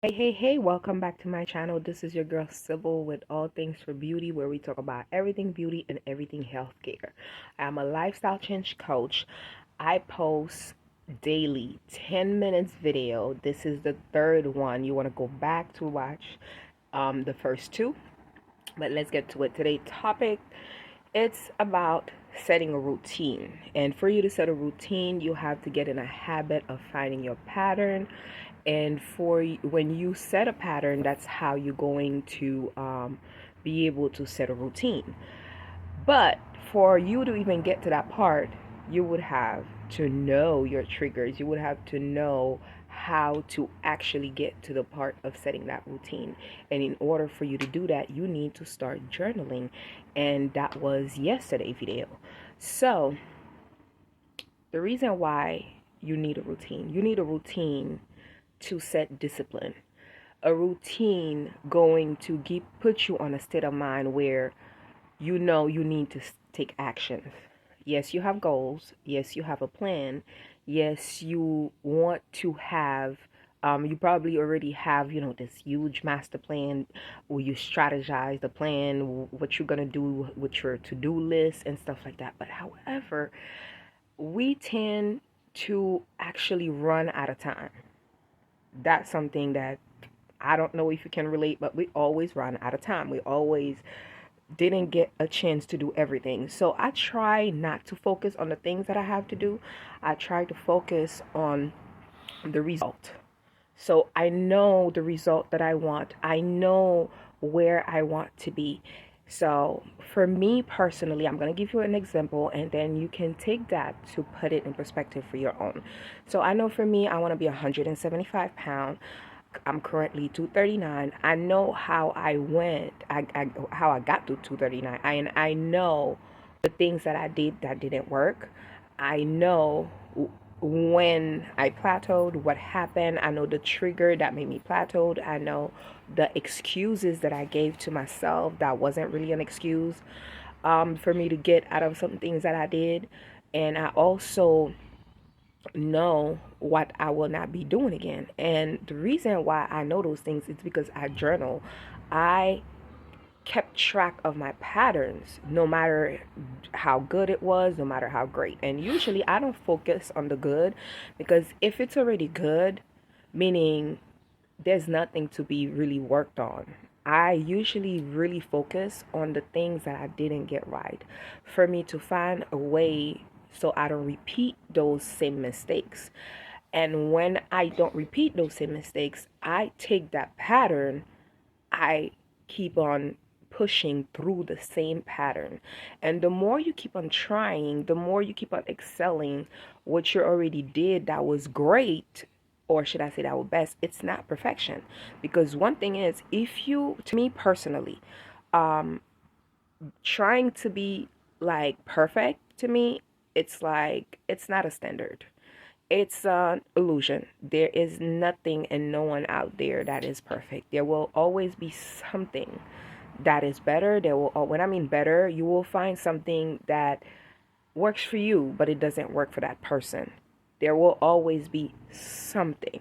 Hey, welcome back to my channel. This is your girl Sybil with All Things for Beauty, where we talk about everything beauty and everything healthcare. I'm a lifestyle change coach. I post daily 10 minutes video. This is the third one. You want to go back to watch the first two, but let's get to it. Today's topic, it's about setting a routine. And for you to set a routine, you have to get in a habit of finding your pattern. And when you set a pattern, that's how you're going to be able to set a routine. But for you to even get to that part, you would have to know your triggers. You would have to know how to actually get to the part of setting that routine. And in order for you to do that, you need to start journaling. And that was yesterday video. So the reason why you need a routine to set discipline. A routine going to put you on a state of mind where you know you need to take action. Yes, you have goals. Yes, you have a plan. Yes, you want to have you probably already have, this huge master plan where you strategize the plan, what you're going to do with your to-do list and stuff like that. But however, we tend to actually run out of time. That's something that I don't know if you can relate, but we always run out of time. We always didn't get a chance to do everything. So I try not to focus on the things that I have to do. I try to focus on the result. So I know the result that I want. I know where I want to be. So for me personally, I'm going to give you an example and then you can take that to put it in perspective for your own. So I know for me, I want to be 175 pounds. I'm currently 239. I know how I went, how I got to 239. I know the things that I did that didn't work. I know when I plateaued, what happened. I know the trigger that made me plateaued. I know the excuses that I gave to myself that wasn't really an excuse for me to get out of some things that I did. And I also know what I will not be doing again. And the reason why I know those things is because I journal. I kept track of my patterns, no matter how good it was, no matter how great. And usually I don't focus on the good, because if it's already good, meaning there's nothing to be really worked on. I usually really focus on the things that I didn't get right, for me to find a way so I don't repeat those same mistakes. And when I don't repeat those same mistakes, I take that pattern, I keep on pushing through the same pattern. And the more you keep on trying, the more you keep on excelling what you already did that was great, or should I say that was best. It's not perfection. Because one thing is, if you, to me personally, trying to be like perfect, to me, it's like, it's not a standard. It's an illusion. There is nothing and no one out there that is perfect. There will always be something that is better. There will, when I mean better, you will find something that works for you, but it doesn't work for that person. There will always be something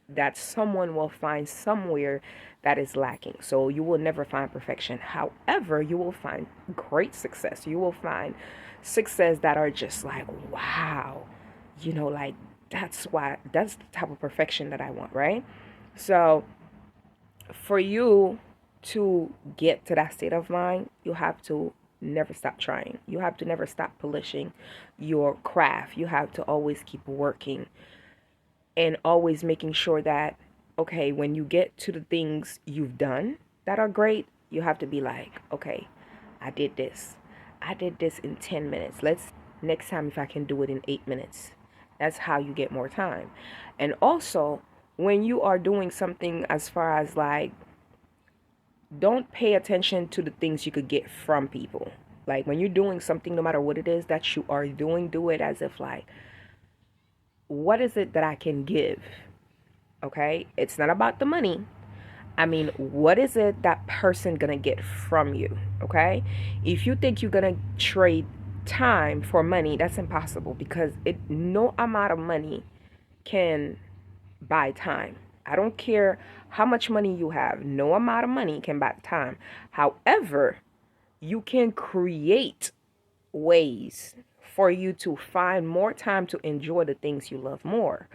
that someone will find somewhere that is lacking. So you will never find perfection. However, you will find great success. You will find success that are just like, wow, like that's the type of perfection that I want, right? So for you to get to that state of mind, you have to never stop trying. You have to never stop polishing your craft. You have to always keep working and always making sure that, okay, when you get to the things you've done that are great, you have to be like, okay, I did this. I did this in 10 minutes. Let's next time if I can do it in 8 minutes. That's how you get more time. And also, when you are doing something, as far as like, don't pay attention to the things you could get from people. Like when you're doing something, no matter what it is that you are doing, do it as if like, what is it that I can give? Okay? It's not about the money. I mean, what is it that person gonna get from you? Okay? If you think you're gonna trade time for money, that's impossible, because no amount of money can buy time. I don't care how much money you have. No amount of money can buy time. However, you can create ways for you to find more time to enjoy the things you love more.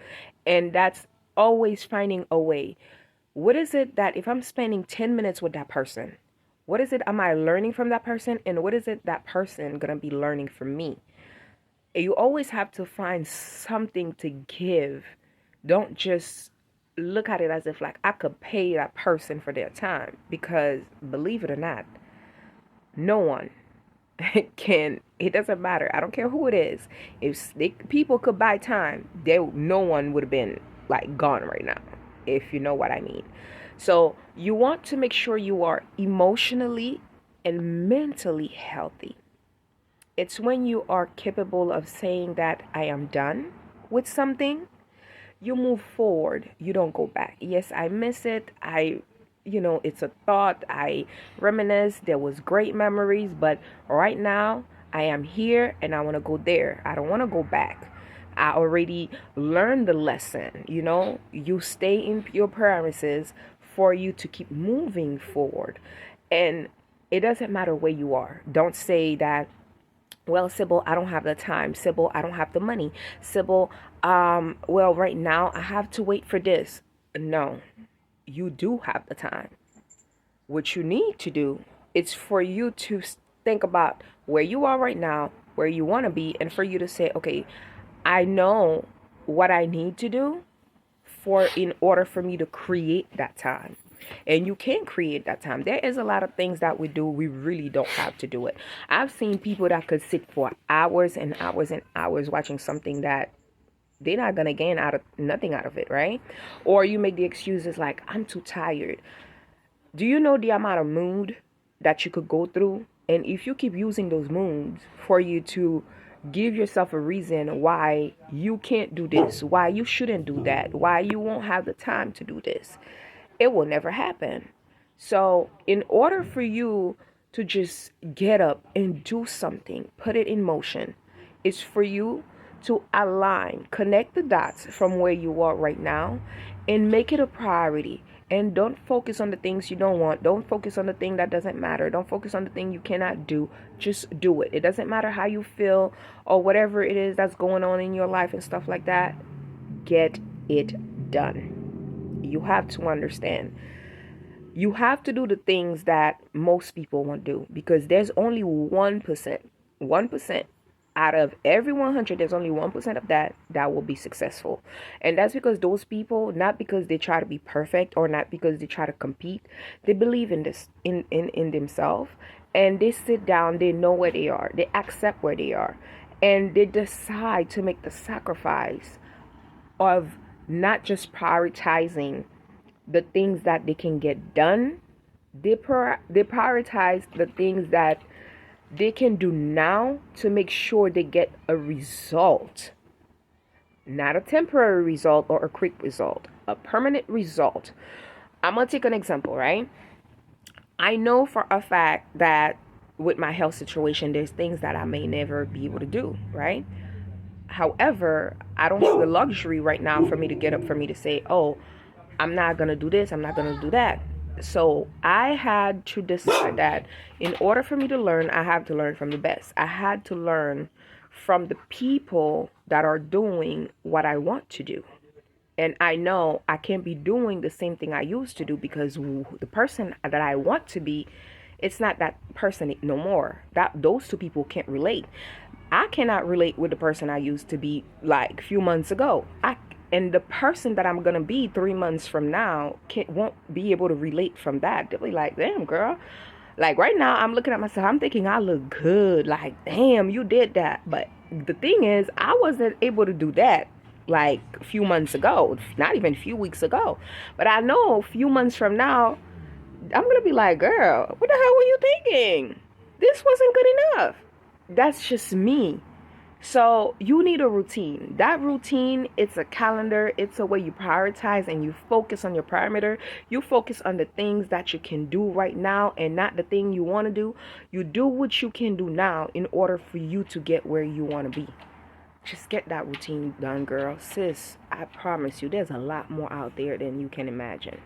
And that's always finding a way. What is it that if I'm spending 10 minutes with that person, what is it am I learning from that person? And what is it that person going to be learning from me? You always have to find something to give. Don't just look at it as if like I could pay that person for their time, because believe it or not, no one can. It doesn't matter. I don't care who it is. If people could buy time, no one would have been like gone right now, if you know what I mean. So you want to make sure you are emotionally and mentally healthy. It's when you are capable of saying that I am done with something, you move forward. You don't go back. Yes, I miss it. It's a thought. I reminisce. There was great memories, but right now I am here and I want to go there. I don't want to go back. I already learned the lesson. You stay in your premises for you to keep moving forward. And it doesn't matter where you are. Don't say that, well, Sybil, I don't have the time. Sybil, I don't have the money. Sybil, well, right now I have to wait for this. No, you do have the time. What you need to do is for you to think about where you are right now, where you want to be, and for you to say, okay, I know what I need to do in order for me to create that time. And you can create that time. There is a lot of things that we do, we really don't have to do it. I've seen people that could sit for hours and hours and hours watching something that they're not gonna gain nothing out of it, right? Or you make the excuses like, I'm too tired. Do you know the amount of mood that you could go through? And if you keep using those moods for you to give yourself a reason why you can't do this, why you shouldn't do that, why you won't have the time to do this, it will never happen. So in order for you to just get up and do something, put it in motion, it's for you to align, connect the dots from where you are right now and make it a priority. And don't focus on the things you don't want. Don't focus on the thing that doesn't matter. Don't focus on the thing you cannot do. Just do it. It doesn't matter how you feel or whatever it is that's going on in your life and stuff like that. Get it done. You have to understand. You have to do the things that most people won't do, because there's only 1%. 1% out of every 100, there's only 1% of that will be successful. And that's because those people, not because they try to be perfect or not because they try to compete, they believe in this in themselves, and they sit down, they know where they are, they accept where they are, and they decide to make the sacrifice of not just prioritizing the things that they can get done. They prioritize the things that they can do now to make sure they get a result. Not a temporary result or a quick result, a permanent result. I'm going to take an example, right? I know for a fact that with my health situation, there's things that I may never be able to do, right? However, I don't have the luxury right now for me to get up, for me to say, oh, I'm not going to do this, I'm not going to do that. So I had to decide that in order for me to learn, I have to learn from the best. I had to learn from the people that are doing what I want to do. And I know I can't be doing the same thing I used to do, because the person that I want to be, it's not that person no more. Those two people can't relate. I cannot relate with the person I used to be like a few months ago. And the person that I'm going to be 3 months from now won't be able to relate from that. They'll be like, damn, girl. Like right now, I'm looking at myself. I'm thinking I look good. Like, damn, you did that. But the thing is, I wasn't able to do that like a few months ago. Not even a few weeks ago. But I know a few months from now, I'm going to be like, girl, what the hell were you thinking? This wasn't good enough. That's just me. So you need a routine. That routine, it's a calendar. It's a way you prioritize and you focus on your perimeter. You focus on the things that you can do right now and not the thing you want to do. You do what you can do now in order for you to get where you want to be. Just get that routine done, girl. Sis, I promise you, there's a lot more out there than you can imagine.